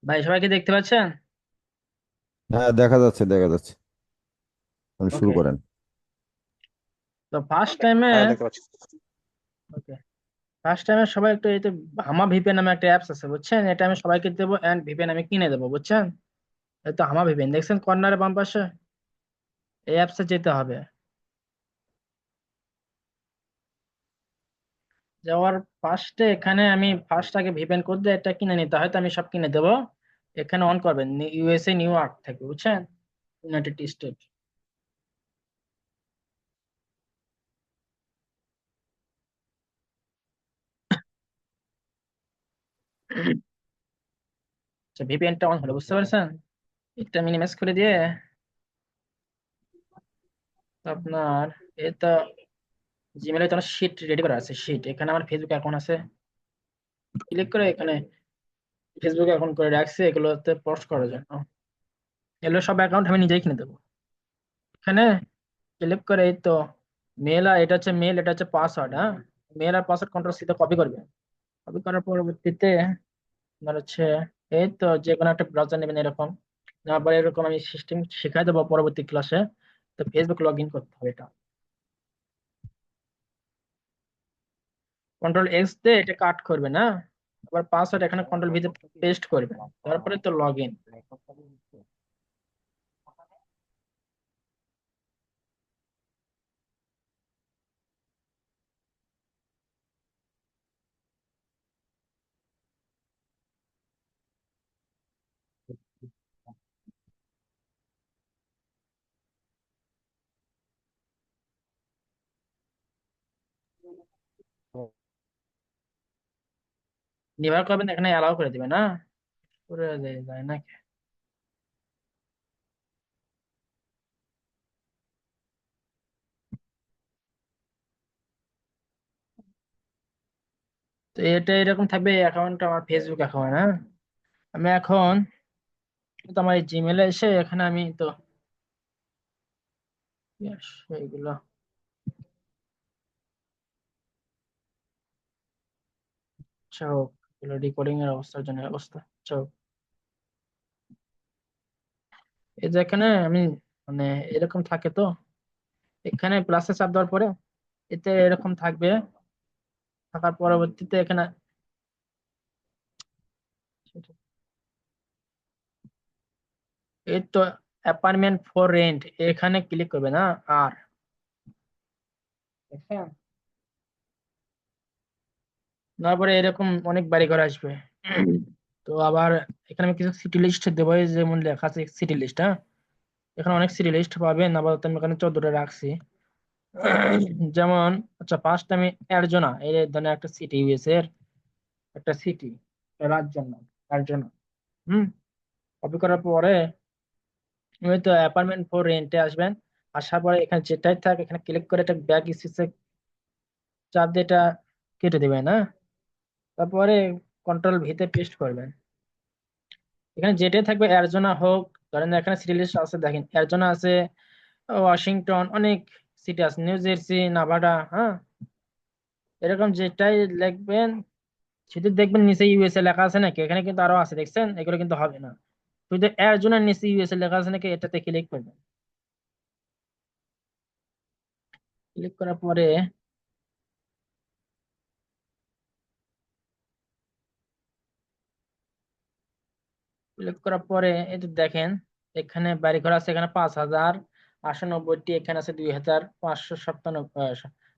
ভাই সবাইকে দেখতে পাচ্ছেন? হ্যাঁ, দেখা যাচ্ছে দেখা যাচ্ছে। আপনি শুরু ওকে। করেন। তো ফার্স্ট টাইমে হ্যাঁ, দেখতে পাচ্ছি। ওকে ফার্স্ট টাইমে সবাই একটু এই তো হামা ভিপিএন নামে একটা অ্যাপস আছে বুঝছেন, এটা আমি সবাইকে দেবো এন্ড ভিপিএন আমি কিনে দেবো বুঝছেন। এই তো হামা ভিপিএন দেখছেন কর্নারে বাম পাশে, এই অ্যাপসে যেতে হবে। যাওয়ার ফার্স্টে এখানে আমি ফার্স্ট আগে ভিপিএন কোড দিয়ে এটা কিনে নিতে হয়, তো আমি সব কিনে দেবো। এখানে অন করবেন ইউএসএ নিউ ইয়র্ক থেকে বুঝছেন, ইউনাইটেড স্টেট। আচ্ছা ভিপিএনটা অন হলো বুঝতে পারছেন, একটা মিনিমাইজ করে দিয়ে তো আপনার এই তো জিমেলে তো আমার শিট রেডি করা আছে, শিট এখানে আমার ফেসবুক অ্যাকাউন্ট আছে, ক্লিক করে এখানে ফেসবুক অ্যাকাউন্ট করে রাখছি এগুলোতে পোস্ট করার জন্য। এগুলো সব অ্যাকাউন্ট আমি নিজেই কিনে দেবো। এখানে ক্লিক করে এই তো মেল, আর এটা হচ্ছে মেল, এটা হচ্ছে পাসওয়ার্ড। হ্যাঁ, মেল আর পাসওয়ার্ড কন্ট্রোল সিতে কপি করবে। কপি করার পরবর্তীতে আপনার হচ্ছে এই তো যে কোনো একটা ব্রাউজার নেবেন এরকম, নেওয়ার পরে এরকম আমি সিস্টেম শিখাই দেবো পরবর্তী ক্লাসে। তো ফেসবুক লগ ইন করতে হবে, এটা কন্ট্রোল এক্স দিয়ে এটা কাট করবে না, আবার পাসওয়ার্ড এখানে কন্ট্রোল ভি তে পেস্ট করবে, তারপরে তো লগ ইন। নিবার করবেন এখানে অ্যালাউ করে দিবে না, করে দেয় যায় না। তো এটা এরকম থাকবে, অ্যাকাউন্ট আমার ফেসবুক অ্যাকাউন্ট। হ্যাঁ, আমি এখন তো আমার জিমেলে এসে এখানে আমি তো yes, এইগুলো আচ্ছা হোক, এগুলো রেকর্ডিং এর অবস্থার জন্য অবস্থা আচ্ছা হোক। এই যে এখানে আমি মানে এরকম থাকে তো, এখানে প্লাসে চাপ দেওয়ার পরে এতে এরকম থাকবে, থাকার পরবর্তীতে এখানে এই তো অ্যাপার্টমেন্ট ফর রেন্ট এখানে ক্লিক করবে না। আর দেখছেন, তারপরে এরকম অনেক বাড়ি ঘর আসবে। তো আবার এখানে আমি কিছু সিটি লিস্ট দেবো, এই যেমন লেখা আছে সিটি লিস্ট। হ্যাঁ, এখানে অনেক সিটি লিস্ট পাবেন, আপাতত আমি এখানে 14টা রাখছি। যেমন আচ্ছা ফার্স্ট আমি অ্যারিজোনা, এই ধরনের একটা সিটি, ইউএস এর একটা সিটি, রাজ্য নাম অ্যারিজোনা। হুম, কপি করার পরে ওই তো অ্যাপার্টমেন্ট ফর রেন্টে আসবেন। আসার পরে এখানে যেটাই থাক এখানে ক্লিক করে এটা ব্যাক স্পেসে চাপ দিয়ে এটা কেটে দিবেন না, তারপরে কন্ট্রোল ভিতে পেস্ট করবেন। এখানে যেটাই থাকবে অ্যারিজোনা হোক, ধরেন এখানে সিটি লিস্ট আছে দেখেন অ্যারিজোনা আছে, ওয়াশিংটন, অনেক সিটি আছে, নিউ জার্সি, নাভাডা। হ্যাঁ, এরকম যেটাই লিখবেন সেটা দেখবেন নিচে ইউএসএ লেখা আছে নাকি, এখানে কিন্তু আরো আছে দেখছেন, এগুলো কিন্তু হবে না। শুধু অ্যারিজোনার নিচে ইউএসএ লেখা আছে নাকি এটাতে ক্লিক করবেন। ক্লিক করার পরে এই যে দেখেন এখানে বাড়ি ঘর আছে, এখানে 5,098টি, এখানে আছে 2,597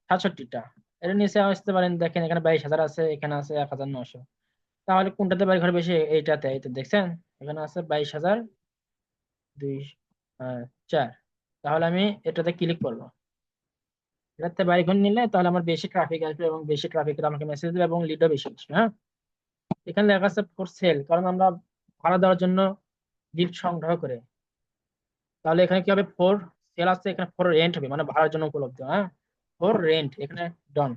67টা। এর নিচে আসতে পারেন, দেখেন এখানে 22,000 আছে, এখানে আছে 1,900। তাহলে কোনটাতে বাড়ি ঘর বেশি? এইটাতে, এই তো দেখছেন এখানে আছে 22,204। তাহলে আমি এটাতে ক্লিক করবো। এটাতে বাড়ি ঘর নিলে তাহলে আমার বেশি ট্রাফিক আসবে, এবং বেশি ট্রাফিক আমাকে মেসেজ দেবে এবং লিডও বেশি আসবে। হ্যাঁ, এখানে লেখা আছে ফর সেল, কারণ আমরা ভাড়া দেওয়ার জন্য লিড সংগ্রহ করে। তাহলে এখানে কি হবে, ফোর সেল আছে, এখানে ফোর রেন্ট হবে, মানে ভাড়ার জন্য উপলব্ধ। হ্যাঁ, ফোর রেন্ট এখানে ডন।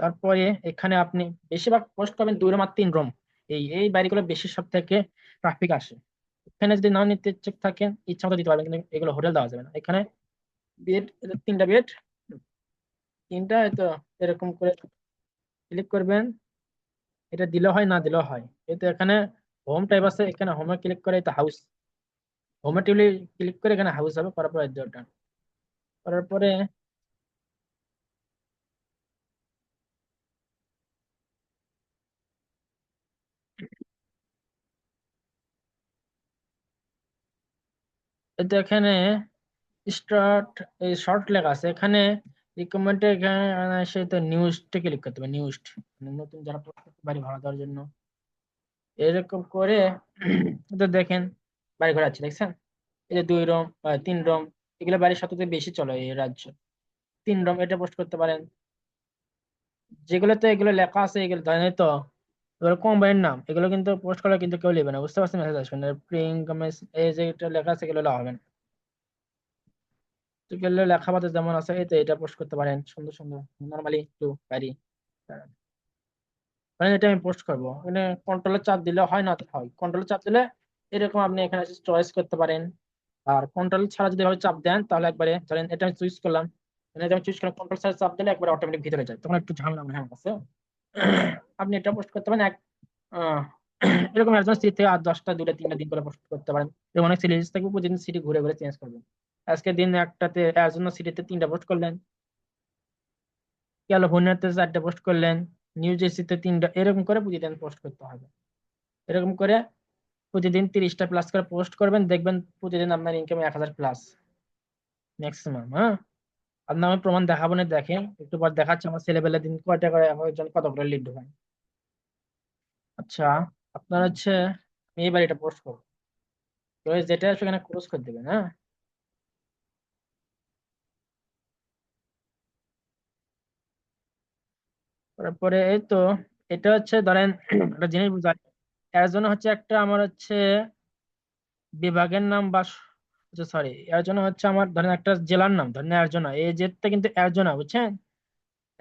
তারপরে এখানে আপনি বেশিরভাগ পোস্ট পাবেন 2 রুম আর 3 রুম, এই এই বাড়িগুলো বেশি সব থেকে ট্রাফিক আসে। এখানে যদি না নিতে ইচ্ছুক থাকেন ইচ্ছা মতো দিতে পারবেন, কিন্তু এগুলো হোটেল দেওয়া যাবে না। এখানে বেড, 3টা বেড, 3টা তো এরকম করে ক্লিক করবেন। এটা দিলে হয় না দিলেও হয়। এই তো এখানে হোম টাইপ আছে, এখানে হোমে ক্লিক করে এই তো হাউস, হোমে ক্লিক করে এখানে হাউস হবে, করার পরে ডান করার পরে এই তো এখানে স্টার্ট, এই শর্ট লেখা আছে এখানে, রিকমেন্ডে এখানে এসে তো নিউজটা ক্লিক করতে হবে, নিউজ, নতুন যারা বাড়ি ভাড়া দেওয়ার জন্য এরকম করে। তো দেখেন বাড়ি ঘর আছে দেখছেন, এই যে 2 রুম 3 রুম, এগুলো বাড়ির সবথেকে বেশি চলে এই রাজ্য। 3 রুম এটা পোস্ট করতে পারেন। যেগুলোতে এগুলো লেখা আছে এগুলো জানেন তো, এগুলো কোম্পানির নাম, এগুলো কিন্তু পোস্ট করলে কিন্তু কেউ নেবে না, বুঝতে পারছেন, মেসেজ আসবে না, এই যে এটা লেখা আছে এগুলো হবে না। তো এগুলো লেখা পাতে যেমন আছে এই তো এটা পোস্ট করতে পারেন, সুন্দর সুন্দর নর্মালি একটু পারি। মানে এটা আমি পোস্ট করবো, মানে কন্ট্রোলের চাপ দিলে হয় না, তো হয় কন্ট্রোলের চাপ দিলে এরকম আপনি এখানে চয়েস করতে পারেন। আর কন্ট্রোল ছাড়া যদি ভাবে চাপ দেন তাহলে একবারে ধরেন এটা আমি চুজ করলাম, মানে এটা আমি চুজ করলাম, কন্ট্রোল ছাড়া চাপ দিলে একবারে অটোমেটিক ভিতরে যায়, তখন একটু ঝামেলা মনে হয় আমার কাছে। আপনি এটা পোস্ট করতে পারেন আহ, এরকম একজন সিটি থেকে আর 10টা 2টা 3টা দিন করে পোস্ট করতে পারেন। এরকম অনেক সিরিজ থাকবে, প্রতিদিন সিটি ঘুরে ঘুরে চেঞ্জ করবেন। আজকে দিন একটাতে এর জন্য সিটিতে 3টা পোস্ট করলেন, ক্যালিফোর্নিয়াতে 4টা পোস্ট করলেন, নিউ জার্সিতে 3টা, এরকম করে প্রতিদিন পোস্ট করতে হবে। এরকম করে প্রতিদিন 30টা প্লাস করে পোস্ট করবেন, দেখবেন প্রতিদিন আপনার ইনকাম 1000 প্লাস ম্যাক্সিমাম। হ্যাঁ, আপনার আমি প্রমাণ দেখাবো না, দেখেন একটু পর দেখাচ্ছি আমার ছেলেবেলা দিন কয়টা করে একজন কত করে লিড ঢোকায়। আচ্ছা, আপনার হচ্ছে আমি এবার এটা পোস্ট করবো, তো যেটা সেখানে ক্লোজ করে দেবেন। হ্যাঁ, তারপরে এই তো এটা হচ্ছে ধরেন একটা জিনিস বুঝাই, এর জন্য হচ্ছে একটা আমার হচ্ছে বিভাগের নাম বা সরি, এর জন্য হচ্ছে আমার ধরেন একটা জেলার নাম, ধরেন এর্জনা, এই জেটটা কিন্তু এর্জনা, বুঝছেন?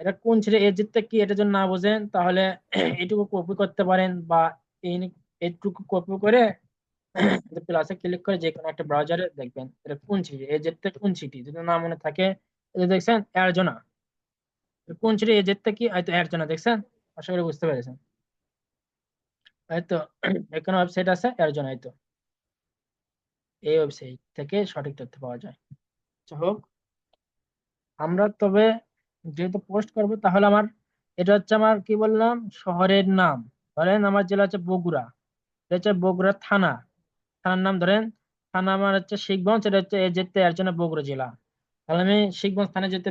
এটা কোন ছেলে এই জেটটা কি, এটা যদি না বোঝেন তাহলে এইটুকু কপি করতে পারেন, বা এই এইটুকু কপি করে প্লাসে ক্লিক করে যে কোনো একটা ব্রাউজারে দেখবেন এটা কোন সিটি, এই জেটটা কোন সিটি যদি না মনে থাকে, এই যে দেখছেন এর্জনা, কোন সিটি এই জেটটা কি, হয়তো এর্জনা দেখছেন, আশা করি বুঝতে পেরেছেন। হয়তো এখানে ওয়েবসাইট আছে এর্জনা, এই তো এই ওয়েবসাইট থেকে সঠিক তথ্য পাওয়া যায়। আচ্ছা, হোক, আমরা তবে যেহেতু পোস্ট করব তাহলে আমার এটা হচ্ছে আমার কি বললাম শহরের নাম, ধরেন আমার জেলা হচ্ছে বগুড়া, এটা হচ্ছে বগুড়া থানা, থানার নাম ধরেন, থানা আমার হচ্ছে শিখগঞ্জ, এটা হচ্ছে এই যেতে এর জন্য বগুড়া জেলা। তাহলে আমি শিখগঞ্জ থানায় যেতে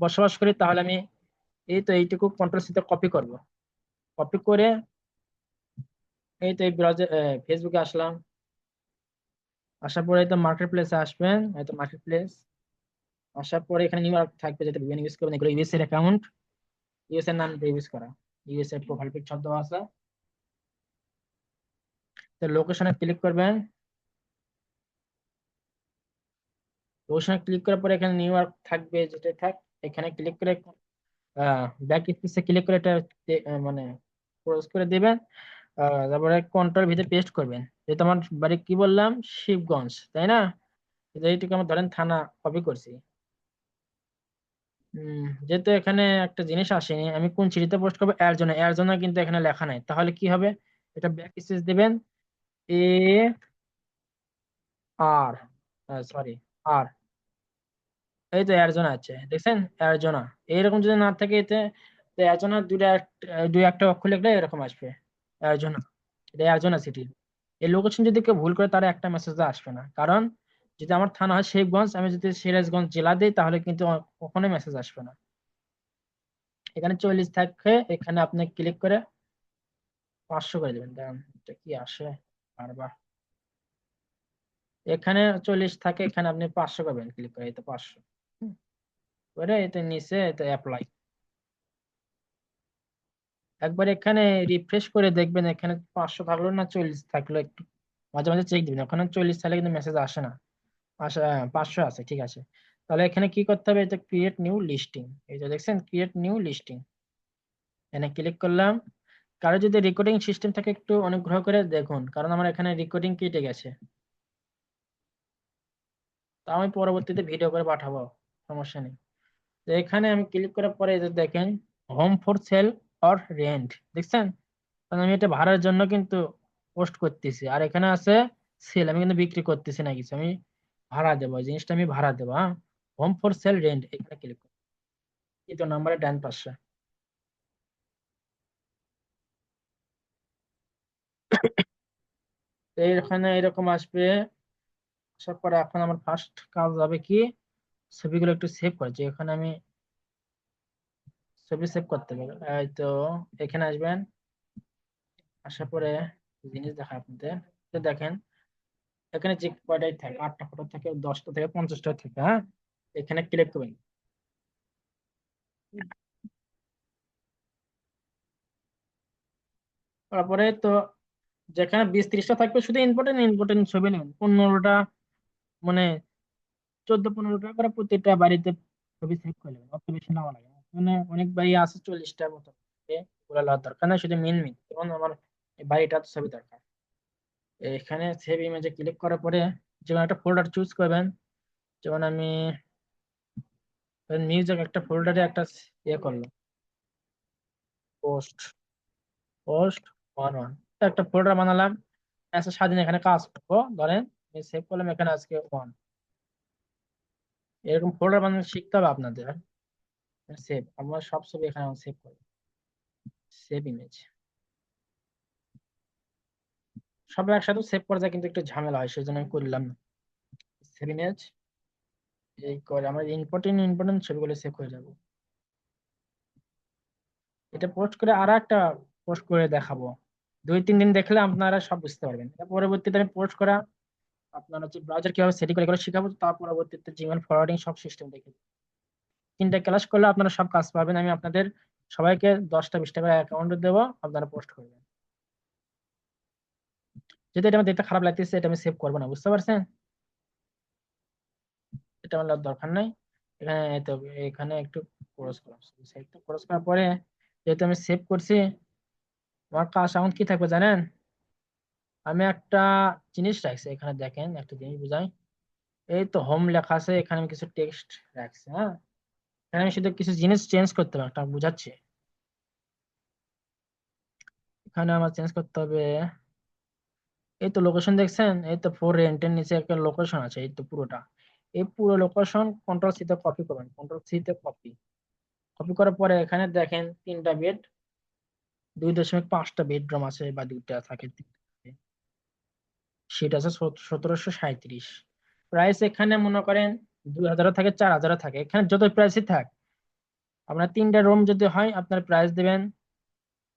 বসবাস করি, তাহলে আমি এই তো এইটুকু কন্ট্রোল সিতে কপি করব, কপি করে এই তো এই ব্রাউজার ফেসবুকে আসলাম, আসার পরে এই তো মার্কেট প্লেসে আসবেন, এই তো মার্কেট প্লেস আসার পরে এখানে নিউ ইয়র্ক থাকবে, যেটা বিভিন্ন ইউজ করবেন, এগুলো ইউএস এর অ্যাকাউন্ট, ইউএস এর নাম দিয়ে ইউজ করা, ইউএস এর প্রোফাইল পিকচার দেওয়া আছে। তো লোকেশনে ক্লিক করবেন, লোকেশনে ক্লিক করার পরে এখানে নিউ ইয়র্ক থাকবে, যেটা থাক এখানে ক্লিক করে ব্যাক স্পেসে ক্লিক করে এটা মানে ক্লোজ করে দিবেন। তারপরে কন্ট্রোল ভিতরে পেস্ট করবেন, যেহেতু আমার বাড়ি কি বললাম শিবগঞ্জ, তাই না? এইটুকু আমার ধরেন থানা কপি করছি। যেহেতু এখানে একটা জিনিস আসেনি, আমি কোন সিটিতে পোস্ট করবো এর জন্য, এর জন্য কিন্তু এখানে লেখা নাই, তাহলে কি হবে, এটা ব্যাক স্পেস দিবেন, এ আর সরি আর, এই তো অ্যারিজোনা আছে দেখছেন, অ্যারিজোনা, এইরকম যদি না থাকে এতে, তো অ্যারিজোনা দুই একটা অক্ষর লিখলে এরকম আসবে অ্যারিজোনা, এটা অ্যারিজোনা সিটি। এই লোকেশন যদি কেউ ভুল করে তার একটা মেসেজ আসবে না, কারণ যদি আমার থানা হয় শেখগঞ্জ, আমি যদি সিরাজগঞ্জ জেলা দিই তাহলে কিন্তু কখনোই মেসেজ আসবে না। এখানে 40 থাকে, এখানে আপনি ক্লিক করে 500 করে দেবেন, দেখেন এটা কি আসে বারবার, এখানে 40 থাকে, এখানে আপনি 500 করবেন, ক্লিক করে এই তো 500 করে এতে নিচে এটা অ্যাপ্লাই, একবার এখানে রিফ্রেশ করে দেখবেন এখানে 500 থাকলো না 40 থাকলো, একটু মাঝে মাঝে চেক দিবেন, ওখানে 40 থাকলে কিন্তু মেসেজ আসে না, আসে 500 আছে, ঠিক আছে। তাহলে এখানে কি করতে হবে, এটা ক্রিয়েট নিউ লিস্টিং, এই যে দেখছেন ক্রিয়েট নিউ লিস্টিং, এখানে ক্লিক করলাম। কারো যদি রেকর্ডিং সিস্টেম থাকে একটু অনুগ্রহ করে দেখুন, কারণ আমার এখানে রেকর্ডিং কেটে গেছে, তা আমি পরবর্তীতে ভিডিও করে পাঠাবো, সমস্যা নেই। তো এখানে আমি ক্লিক করার পরে এই যে দেখেন home for sale or rent দেখছেন, কারণ আমি এটা ভাড়ার জন্য কিন্তু পোস্ট করতেছি, আর এখানে আছে সেল, আমি কিন্তু বিক্রি করতেছি না কিছু, আমি ভাড়া দেবো, এই জিনিসটা আমি ভাড়া দেবো। হ্যাঁ, হোম ফর সেল রেন্ট, এখানে ক্লিক করো, তৃতীয় নম্বরে ডান পাশে। তো এখানে এরকম আসবে। আসার পরে এখন আমার ফার্স্ট কাজ হবে কি, ছবিগুলো একটু সেভ করেছি, এখানে আমি ছবি সেভ করতে হবে। এই তো এখানে আসবেন, আসার পরে জিনিস দেখা আপনাদের, তো দেখেন এখানে যে কয়টাই থাকে, 8টা ফটো থাকে, 10টা থেকে 50টা থাকে। হ্যাঁ, এখানে ক্লিক করবেন। তারপরে তো যেখানে 20-30টা থাকবে শুধু ইম্পর্টেন্ট ইম্পর্টেন্ট ছবি নেবেন, 15টা মানে 14-15টা করে প্রতিটা বাড়িতে ছবি সেভ করে নেবেন, অত বেশি নেওয়া লাগে না। মানে অনেক বাড়ি আছে 40টার মতো, ওগুলো নেওয়ার দরকার না, শুধু মেন মেন, যেমন আমার এই বাড়িটার ছবি দরকার। এখানে সেভ ইমেজে ক্লিক করার পরে যেমন একটা ফোল্ডার চুজ করবেন, যেমন আমি মিউজিক একটা ফোল্ডারে একটা ইয়ে করলাম, পোস্ট পোস্ট 1 1 একটা ফোল্ডার বানালাম। আচ্ছা, স্বাধীন এখানে কাজ করবো, ধরেন আমি সেভ করলাম এখানে আজকে 1, এরকম ফোল্ডার বানানো শিখতে হবে আপনাদের। সেভ, আমরা সব ছবি এখানে সেভ করবো, সেভ ইমেজ, সব একসাথে সেভ করা যায় কিন্তু একটু ঝামেলা হয়, সেই জন্য আমি করলাম না। সেভ ইমেজ, এই করে আমরা ইম্পর্টেন্ট ইম্পর্টেন্ট ছবিগুলো সেভ হয়ে যাবো। এটা পোস্ট করে আর একটা পোস্ট করে দেখাবো, 2-3 দিন দেখলে আপনারা সব বুঝতে পারবেন। এর পরবর্তীতে আমি পোস্ট করা আপনার হচ্ছে ব্রাউজার কিভাবে সেটিং করে এগুলো শিখাবো, তার পরবর্তীতে জিমেল ফরওয়ার্ডিং সব সিস্টেম দেখে 3টা ক্লাস করলে আপনারা সব কাজ পাবেন। আমি আপনাদের সবাইকে 10টা 20টা করে অ্যাকাউন্ট দেবো, আপনারা পোস্ট করবেন। যদি এটা আমার দেখতে খারাপ লাগতেছে, এটা আমি সেভ করবো না, বুঝতে পারছেন? এটা আমার আর দরকার নাই। এখানে এই তো, এখানে একটু ক্রস করলাম, সাইডটা ক্রস করার পরে যেহেতু আমি সেভ করছি, আমার কাজ এখন কি থাকবে জানেন, আমি একটা জিনিস রাখছি এখানে, দেখেন একটা জিনিস বুঝাই। এই তো হোম লেখা আছে, এখানে আমি কিছু টেক্সট রাখছি। হ্যাঁ, এখানে আমি শুধু কিছু জিনিস চেঞ্জ করতে হবে, একটা বুঝাচ্ছি। এখানে আমার চেঞ্জ করতে হবে, এই তো লোকেশন দেখছেন, এই তো ফোর রেন্টের নিচে একটা লোকেশন আছে, এই তো পুরোটা, এই পুরো লোকেশন কন্ট্রোল সি তে কপি করবেন, কন্ট্রোল সি তে কপি, কপি করার পরে এখানে দেখেন 3টা বেড, 2.5টা বেডরুম আছে বা 2টা থাকে, সেটা আছে 1737। প্রাইস এখানে মনে করেন 2000 থেকে 4000 থাকে, এখানে যত প্রাইসই থাক, আপনার 3টা রুম যদি হয় আপনার প্রাইস দিবেন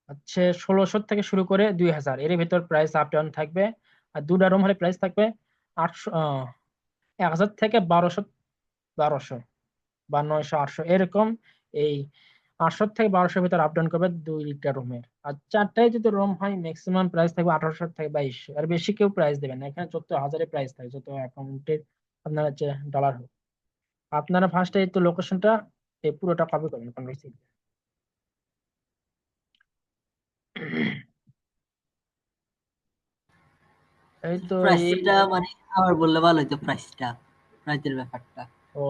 হচ্ছে 1600 থেকে শুরু করে 2000, এর ভিতর প্রাইস আপ ডাউন থাকবে। আর 2টা রুম হলে প্রাইস থাকবে 800, 1000 থেকে 1200 বা 900 800 এরকম। এই 800 থেকে 1200 ভিতর আপ ডাউন করবে 2টা রুমের। আর 4টায় যদি রুম হয় ম্যাক্সিমাম প্রাইস থাকবে 1800 থেকে 2200, আর বেশি কেউ প্রাইস দেবেন না, এখানে যত হাজারে প্রাইস থাকে, যত অ্যাকাউন্টের আপনার হচ্ছে ডলার হোক। আপনারা ফার্স্টে এই তো লোকেশনটা এই পুরোটা কপি করবেন কন্ট্রোল সি। এই তো এই, প্রাইসটা মানে আবার বললে ভালো হতো, প্রাইসের ব্যাপারটা। ও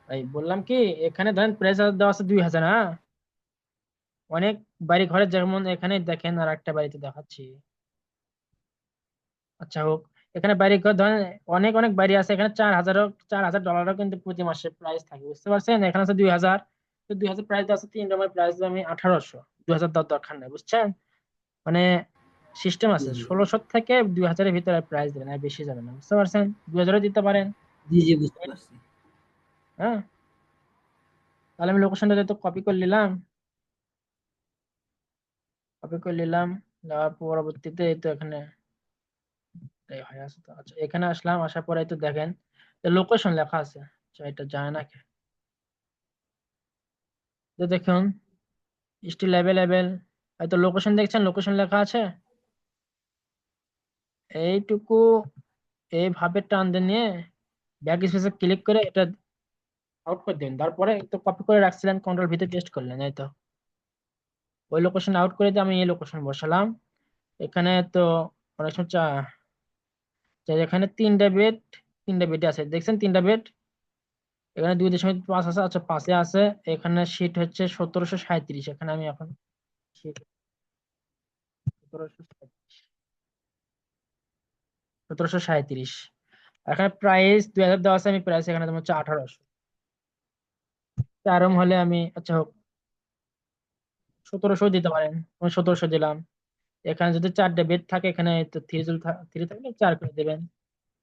এই বললাম কি, এখানে ধরেন প্রাইস দেওয়া আছে 2000। হ্যাঁ, অনেক বাড়ি ঘরে যেমন এখানে দেখেন, আর একটা বাড়িতে দেখাচ্ছি। আচ্ছা হোক, এখানে বাড়ি ঘর ধরেন অনেক অনেক বাড়ি আছে, এখানে 4000 কিন্তু প্রতি মাসে প্রাইস থাকে, বুঝতে পারছেন? এখানে আছে 2000, তো 2000 প্রাইস আছে, 3 রুমের প্রাইস আমি 1800, 2000 দেওয়ার দরকার নেই, বুঝছেন? মানে সিস্টেম জি আছে, জি 1600 থেকে 2000-এর ভিতরে প্রাইস দেবেন, আর বেশি যাবে না, বুঝতে পারছেন? 2000 দিতে পারেন। জি জি, বুঝতে পারছি। হ্যাঁ, তাহলে আমি লোকেশনটা যেহেতু কপি করে নিলাম, কপি করে নিলাম, দেওয়ার পরবর্তীতে এই তো এখানে এই হয়ে আছে। তো আচ্ছা, এখানে আসলাম, আসার পরে এই তো দেখেন লোকেশন লেখা আছে, আচ্ছা এটা যায় না কে? তো দেখুন স্টিল অ্যাভেলেবেল, হয়তো লোকেশন দেখছেন, লোকেশন লেখা আছে, এইটুকু এইভাবে টান দিয়ে নিয়ে ব্যাক স্পেসে ক্লিক করে এটা আউট করে দিন, তারপরে তো কপি করে রাখছিলেন, কন্ট্রোল ভিতরে পেস্ট করলেন, এই তো ওই লোকেশন আউট করে দিয়ে আমি এই লোকেশন বসালাম। এখানে তো অনেক সময় এখানে 3টা বেড, 3টা বেড আছে দেখছেন, 3টা বেড, এখানে 2.5 আছে, আচ্ছা 5-এ আছে। এখানে সিট হচ্ছে 1737, এখানে আমি এখন 1737। এখানে প্রাইস 2000 দেওয়া আছে, আমি প্রাইস এখানে তোমার হচ্ছে 1800। আরম হলে আমি আচ্ছা হোক 1700 দিতে পারেন, আমি 1700 দিলাম। এখানে যদি 4টা বেড থাকে, এখানে তো থ্রি থাকলে 4 করে দেবেন।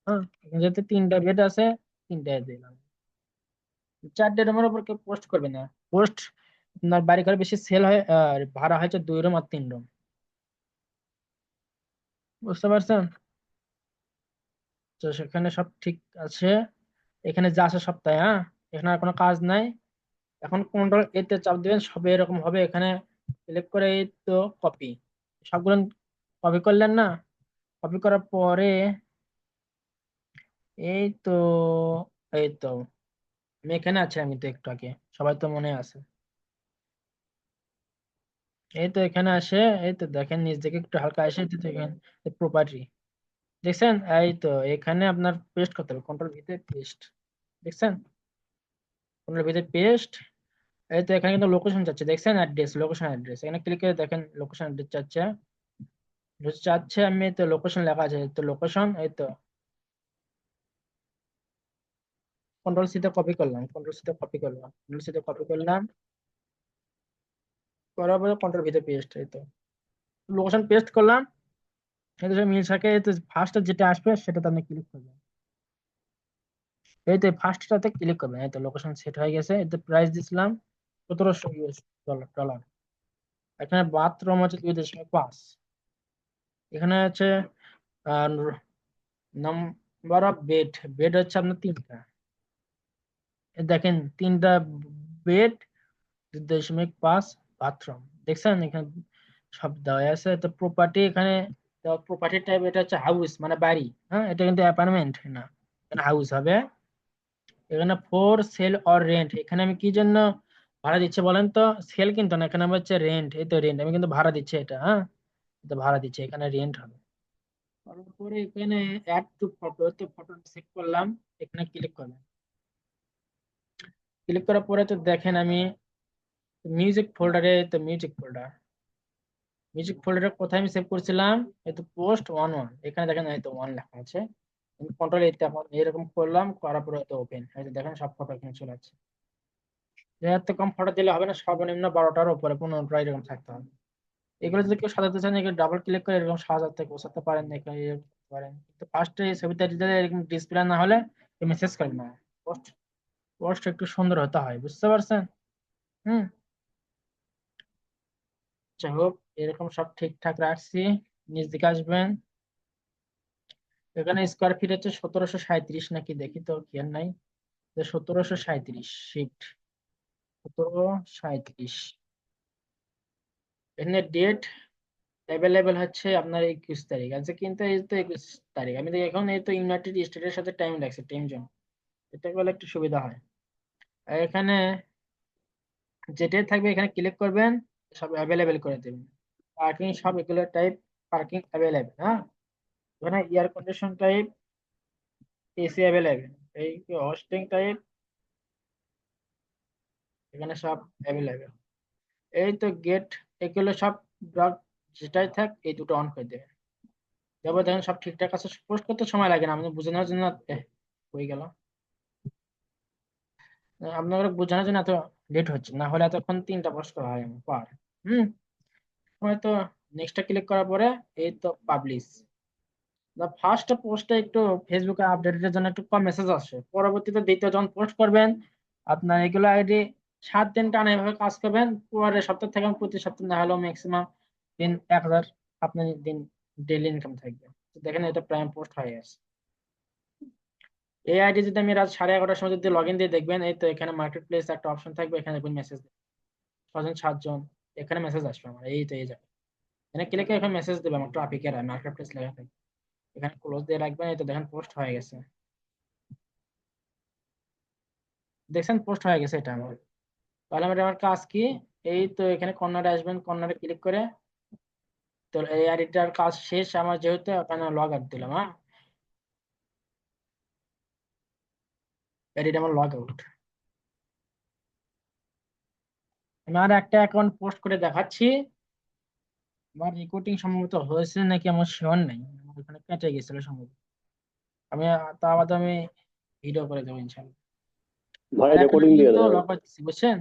হ্যাঁ, এখানে যদি 3টা বেড আছে, 3টায় দিলাম। 4 রুমের উপর কেউ পোস্ট করবে না। পোস্ট আপনার বাড়ি ঘর বেশি সেল হয় আর ভাড়া হয়েছে 2 রুম আর 3 রুম। বুঝতে পারছেন? তো সেখানে সব ঠিক আছে। এখানে যা আছে সপ্তাহে, হ্যাঁ, এখানে আর কোনো কাজ নাই। এখন কন্ট্রোল এতে চাপ দিবেন, সবে এরকম হবে। এখানে সিলেক্ট করে এই তো কপি, সবগুলো কপি করলেন না? কপি করার পরে এই তো, এই তো আমি এখানে আছি, আমি তো একটু আগে, সবাই তো মনে আছে। এই তো এখানে আসে, এই তো দেখেন নিচ দিকে একটু হালকা আসে, এই তো দেখেন প্রপার্টি, দেখছেন? এই তো এখানে আপনার পেস্ট করতে হবে, কন্ট্রোল ভিতে পেস্ট, দেখছেন? কন্ট্রোল ভিতে পেস্ট। এই তো এখানে কিন্তু লোকেশন চাচ্ছে, দেখছেন? অ্যাড্রেস, লোকেশন অ্যাড্রেস, এখানে ক্লিক করে দেখেন লোকেশন অ্যাড্রেস চাচ্ছে। আমি তো লোকেশন লেখা আছে, তো লোকেশন এই তো কন্ট্রোল সি তে কপি করলাম, কন্ট্রোল সি তে কপি করলাম, করার পরে কন্ট্রোল ভিতে পেস্ট, এই তো লোকেশন পেস্ট করলাম। এই তো মিল থাকে, এই তো ফার্স্ট যেটা আসবে সেটাতে আপনি ক্লিক করবেন। এই তো ফার্স্টটাতে ক্লিক করবেন। এই তো লোকেশন সেট হয়ে গেছে। এতে প্রাইস দিছিলাম 1700 ডলার। এখানে বাথরুম হচ্ছে 2.5। এখানে হচ্ছে নাম্বার অফ বেড, বেড হচ্ছে আপনার 3টা। এই দেখেন 3টা বেড, 2.5 বাথরুম, দেখছেন? এখানে সব দেওয়া আছে। তো প্রপার্টি এখানে, প্রপার্টি টাইপ এটা হচ্ছে হাউস মানে বাড়ি, হ্যাঁ, এটা কিন্তু অ্যাপার্টমেন্ট না, এখানে হাউস হবে। এখানে ফর সেল অর রেন্ট, এখানে আমি কি জন্য ভাড়া দিচ্ছে বলেন তো? সেল কিন্তু না, এখানে আমার হচ্ছে রেন্ট, এই তো রেন্ট, আমি কিন্তু ভাড়া দিচ্ছি এটা, হ্যাঁ, এটা ভাড়া দিচ্ছে, এখানে রেন্ট হবে। তারপরে এখানে অ্যাড টু ফটো, তো ফটো সেভ করলাম, এখানে ক্লিক করলাম। ক্লিক করার পরে তো দেখেন আমি মিউজিক ফোল্ডারে, তো মিউজিক ফোল্ডারে কোথায় আমি সেভ করছিলাম, এই তো পোস্ট 1 1, এখানে দেখেন এই তো 1 লেখা আছে। আমি কন্ট্রোল এতে এখন এরকম করলাম, করার পরে তো ওপেন, এই তো দেখেন সব ফটো এখানে চলে আসছে। এত কম ফটো দিলে হবে না, সর্বনিম্ন 12টার উপরে 15টা এরকম থাকতে হবে। এগুলো যদি কেউ সাজাতে চান, এগুলো ডাবল ক্লিক করে এরকম সাজাতে গোছাতে পারেন, এখানে এরকম করতে পারেন। কিন্তু ফার্স্টে ছবিটা দিতে এরকম ডিসপ্লে না হলে মেসেজ করেন না। পোস্ট পোস্ট একটু সুন্দর হতে হয়, বুঝতে পারছেন? হুম, যাই হোক, এরকম সব ঠিকঠাক রাখছি। নিচ দিকে আসবেন, এখানে স্কোয়ার ফিট হচ্ছে 1737 নাকি, দেখি তো খেয়াল নাই। 1737 শিফট 1737। এখানে ডেট অ্যাভেলেবেল হচ্ছে আপনার 21 তারিখ আছে, কিন্তু এই তো 21 তারিখ, আমি তো এখন এই তো ইউনাইটেড স্টেটের সাথে টাইম লাগছে, টাইম জোন, এটা করলে একটু সুবিধা হয়। আর এখানে যেটাই থাকবে এখানে ক্লিক করবেন, সব অ্যাভেলেবেল করে দেবেন। পার্কিং সব এগুলো টাইপ, পার্কিং অ্যাভেলেবেল, হ্যাঁ। এখানে air condition type, AC available, এই হোস্টিং টাইপ, এখানে সব অ্যাভেলেবেল। এই তো গেট, এগুলো সব ব্লক, যেটাই থাক এই দুটো অন করে দেবেন। তারপর দেখেন সব ঠিকঠাক আছে, পোস্ট করতে সময় লাগে না, আমাদের বোঝানোর জন্য হয়ে গেল। আপনাদের বোঝানোর জন্য এত লেট হচ্ছে, না হলে এতক্ষণ 3টা পোস্ট করা হয় আমার পার। হুম, হয়তো নেক্সটটা ক্লিক করার পরে এই তো পাবলিশ। ফার্স্ট পোস্টে একটু ফেসবুকে আপডেটের জন্য একটু কম মেসেজ আসে, পরবর্তীতে দ্বিতীয় যখন পোস্ট করবেন, আপনার এগুলো আইডি 7 দিন টানা এভাবে কাজ করবেন, পরের সপ্তাহ থেকে প্রতি সপ্তাহে না হলেও ম্যাক্সিমাম দিন 1000 আপনার দিন ডেইলি ইনকাম থাকবে। তো দেখেন এটা প্রাইম পোস্ট হয়ে গেছে। এই আইডি যদি আমি রাত 11:30টার সময় যদি লগ ইন দিয়ে দেখবেন, এই তো এখানে মার্কেট প্লেস একটা অপশন থাকবে, এখানে দেখবেন মেসেজ 6 জন 7 জন, এখানে মেসেজ আসবে আমার, এই তো এই যাবে। এখানে ক্লিক করে এখানে মেসেজ দেবে আমার ট্রাফিকের মার্কেট প্লেস লেখা থাকবে, এখানে ক্লোজ দিয়ে রাখবেন। এই তো দেখেন পোস্ট হয়ে গেছে, দেখছেন পোস্ট হয়ে গেছে এটা আমার। তাহলে আমার কাজ কি? এই তো এখানে কর্নারে আসবেন, কর্নারে ক্লিক করে, তো এই আইডিটার কাজ শেষ আমার, যেহেতু ওখানে লগ আউট দিলাম, হ্যাঁ, এডিট আমার লগ আউট। আমি আর একটা অ্যাকাউন্ট পোস্ট করে দেখাচ্ছি। আমার রেকর্ডিং সম্ভবত হয়েছে নাকি আমার শিওর নেই, আমার ওখানে কেটে গেছিল সম্ভবত। আমি তা বাদে আমি ভিডিও করে দেবো ইনশাল্লাহ। ভাই আর এখন রেকর্ডিং আমি দিয়ে কিন্তু দেন। লক দিচ্ছি বুঝছেন।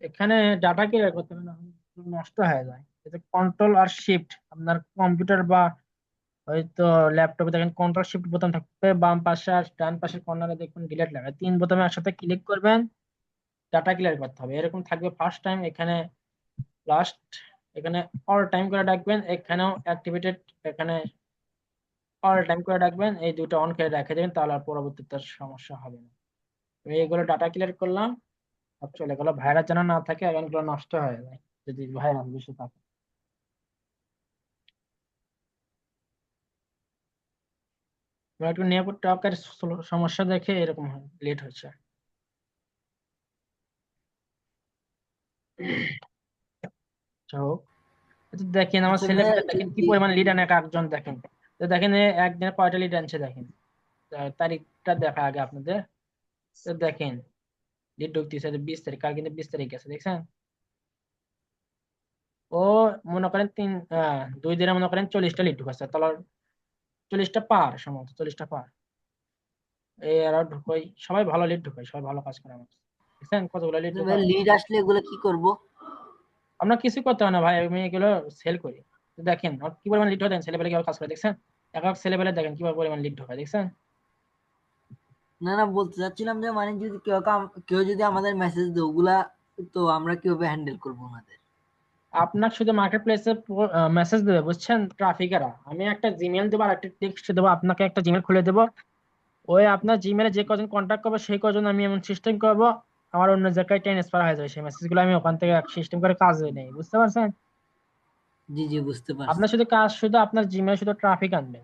এখানে ডাটা ক্লিয়ার করতে হবে, না হলে নষ্ট হয়ে যায়। এতে কন্ট্রোল আর শিফট, আপনার কম্পিউটার বা হয়তো ল্যাপটপে দেখেন কন্ট্রোল শিফট বোতাম থাকবে, বাম পাশে আর ডান পাশের কর্নারে দেখবেন ডিলিট লেখা, তিন বোতামে একসাথে ক্লিক করবেন, ডাটা ক্লিয়ার করতে হবে এরকম থাকবে ফার্স্ট টাইম। এখানে লাস্ট, এখানে অল টাইম করে ডাকবেন, এখানেও অ্যাক্টিভেটেড, এখানে অল টাইম করে ডাকবেন, এই দুটো অন করে রেখে দেবেন, তাহলে আর পরবর্তীতে আর সমস্যা হবে না। আমি এগুলো ডাটা ক্লিয়ার করলাম, সব চলে গেলো। ভাইরাস যেন না থাকে, অ্যাকাউন্টগুলো নষ্ট হয়ে যায় যদি ভাইরাস বেশি থাকে। এবার একটু নেটওয়ার্কের সমস্যা দেখে এরকম হয়, লেট হচ্ছে। যাই হোক, আচ্ছা দেখেন আমার আচ্ছা ভাইয়া ছেলেপেলে দেখেন কি পরিমাণ লিড আনে এক একজন দেখেন। তো দেখেন এ একদিনে কয়টা লিড আনছে দেখেন, তারিখটা দেখা আগে আপনাদের। তো দেখেন লিড ঢুকতেছে 20 তারিখ, কাল কিন্তু 20 তারিখ গেছে দেখছেন। ও মনে করেন 2 দিনে মনে করেন 40টা লিড ঢুকাচ্ছে, তাহলে 40টা পার, সম্ভবত 40টা পার। এই আর ঢুকাই, সবাই ভালো লিড ঢুকায়, সবাই ভালো কাজ করে আমার কাছে। দেখছেন কতগুলো লিড ভাই ঢুকায়। লিড আসলে এগুলো কি করব? আমরা কিছু করতে হয় না ভাই, আমি এগুলো সেল করি। তো দেখেন ওর কি পরিমাণ লিড ঢোকায়, দেখেন ছেলেপেলে কিভাবে কাজ করে দেখছেন, এক এক ছেলেপেলে দেখেন কিভাবে পরিমাণ লিড ঢোকায় দেখছেন। না না, বলতে চাচ্ছিলাম যে মানে যদি কেউ যদি আমাদের মেসেজ দেয় ওগুলা, তো আমরা কিভাবে হ্যান্ডেল করবো ওনাদের? আপনার শুধু মার্কেট প্লেসে মেসেজ দেবে বুঝছেন ট্রাফিকাররা, আমি একটা জিমেল দেবো আর একটা টেক্সট দেবো, আপনাকে একটা জিমেল খুলে দেবো। ওই আপনার জিমেলে যে কজন কন্ট্যাক্ট করবে সেই কজন আমি এমন সিস্টেম করবো, আমার অন্য জায়গায় ট্রান্সফার হয়ে যাবে সেই মেসেজগুলো, আমি ওখান থেকে সিস্টেম করে কাজে নেই, বুঝতে পারছেন। জি জি, বুঝতে পারছি। আপনার শুধু কাজ, শুধু আপনার জিমেলে শুধু ট্রাফিক আনবে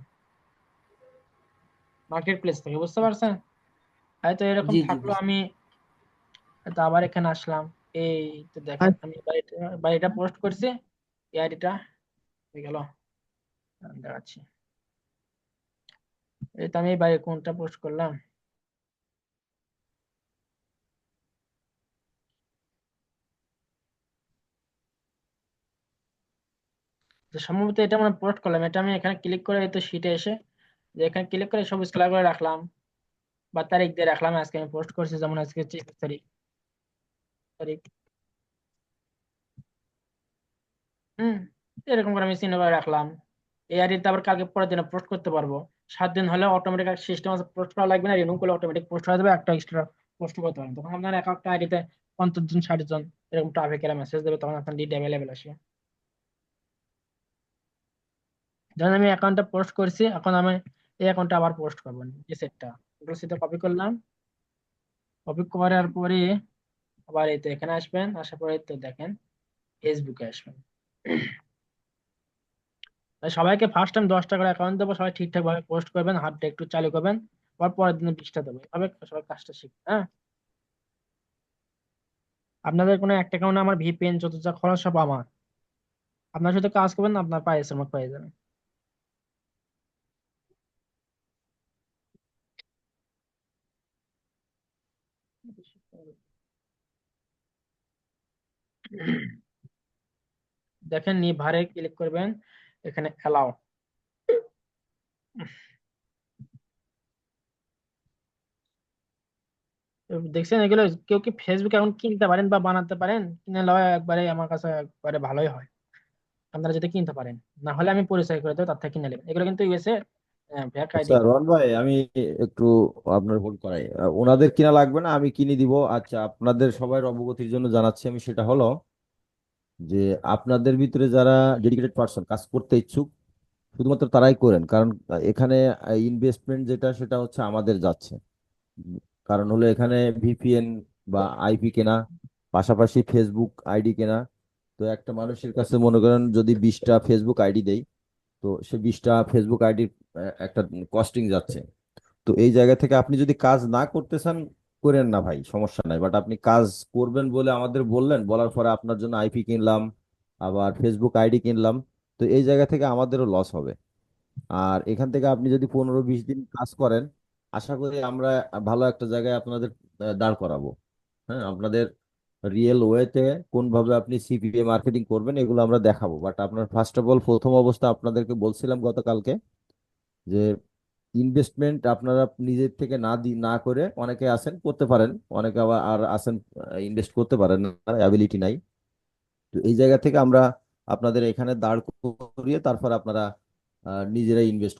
মার্কেট প্লেস থেকে, বুঝতে পারছেন। হয়তো এরকম জি জি, থাকলো বুঝতে। আমি, তো আবার এখানে আসলাম। এই তো দেখেন আমি বাড়িটা পোস্ট করছি, এই আইডিটা হয়ে গেল, দেখাচ্ছি। এই তো আমি এই বাড়ি কোনটা পোস্ট করলাম, তো সম্ভবত এটা মানে পোস্ট করলাম, এটা আমি এখানে ক্লিক করে এই তো শিটে এসে যে এখানে ক্লিক করে সবুজ কালার করে রাখলাম, বা তারিখ দিয়ে রাখলাম, আজকে আমি পোস্ট করছি, যেমন আজকে 23 তারিখ, তারিখ। হুম, এরকম করে আমি চিহ্ন করে রাখলাম। এই আইডিতে আবার কালকে পরের দিনে পোস্ট করতে পারবো, 7 দিন হলে অটোমেটিক সিস্টেম আছে, পোস্ট করা লাগবে না, রিমুভ করলে অটোমেটিক পোস্ট হয়ে যাবে, একটা এক্সট্রা পোস্ট করতে পারেন, তখন আপনার এক একটা আইডিতে 50 জন 60 জন এরকম ট্রাফিকের মেসেজ দেবে, তখন আপনার লিড অ্যাভেলেবেল আসবে। ধরেন আমি অ্যাকাউন্টটা পোস্ট করছি, এখন আমি এই অ্যাকাউন্টটা আবার পোস্ট করবো, এই সেটটা সেটা কপি করলাম, কপি করার পরে আবার এই তো এখানে আসবেন, আসার পরে এই তো দেখেন ফেসবুকে আসবেন। তাই সবাইকে ফার্স্ট টাইম 10টা করে অ্যাকাউন্ট দেবো, সবাই ঠিকঠাক ভাবে পোস্ট করবেন, হাতটা একটু চালু করবেন, আবার পরের দিনে 20টা দেবো, এভাবে সবাই কাজটা শিখবে। হ্যাঁ, আপনাদের কোনো একটা অ্যাকাউন্টে আমার ভিপিএন যত যা খরচ সব আমার, আপনার সাথে কাজ করবেন, আপনার পারিশ্রমিক পেয়ে যাবেন। দেখেন নিভারে ক্লিক করবেন, এখানে অ্যালাউ, দেখছেন এগুলো কেউ কি ফেসবুক অ্যাকাউন্ট কিনতে পারেন বা বানাতে পারেন, কিনে লয় একবারে আমার কাছে একবারে ভালোই হয়, আপনারা যদি কিনতে পারেন, না হলে আমি পরিচয় করে দেবো, তার থেকে কিনে নেবেন, এগুলো কিন্তু ইউএসএ ব্যাক আইডি। আচ্ছা রন ভাই, আমি একটু আপনার ভুল করাই, ওনাদের কিনা লাগবে না, আমি কিনে দিব। আচ্ছা, আপনাদের সবার অবগতির জন্য জানাচ্ছি আমি, সেটা হলো যে আপনাদের ভিতরে যারা ডেডিকেটেড পার্সন কাজ করতে ইচ্ছুক, শুধুমাত্র তারাই করেন, কারণ এখানে ইনভেস্টমেন্ট যেটা সেটা হচ্ছে আমাদের যাচ্ছে। উম, কারণ হলো এখানে ভিপিএন বা আইপি কেনা, পাশাপাশি ফেসবুক আইডি কেনা। তো একটা মানুষের কাছে মনে করেন যদি 20টা ফেসবুক আইডি দেয়, তো সে 20টা ফেসবুক আইডির একটা কস্টিং যাচ্ছে। তো এই জায়গা থেকে আপনি যদি কাজ না করতে চান, করেন না ভাই, সমস্যা নাই, বাট আপনি কাজ করবেন বলে আমাদের বললেন, বলার পরে আপনার জন্য আইপি কিনলাম, আবার ফেসবুক আইডি কিনলাম, তো এই জায়গা থেকে আমাদেরও লস হবে। আর এখান থেকে আপনি যদি 15-20 দিন কাজ করেন, আশা করি আমরা ভালো একটা জায়গায় আপনাদের দাঁড় করাবো। হ্যাঁ, আপনাদের রিয়েল ওয়েতে কোনভাবে আপনি সিপিএ মার্কেটিং করবেন এগুলো আমরা দেখাবো। বাট আপনার ফার্স্ট অফ অল প্রথম অবস্থা আপনাদেরকে বলছিলাম গতকালকে যে ইনভেস্টমেন্ট আপনারা নিজের থেকে না করে, অনেকে আছেন করতে পারেন, অনেকে আবার আর আছেন ইনভেস্ট করতে পারেন না, অ্যাবিলিটি নাই। তো এই জায়গা থেকে আমরা আপনাদের এখানে দাঁড় করিয়ে তারপর আপনারা নিজেরাই ইনভেস্ট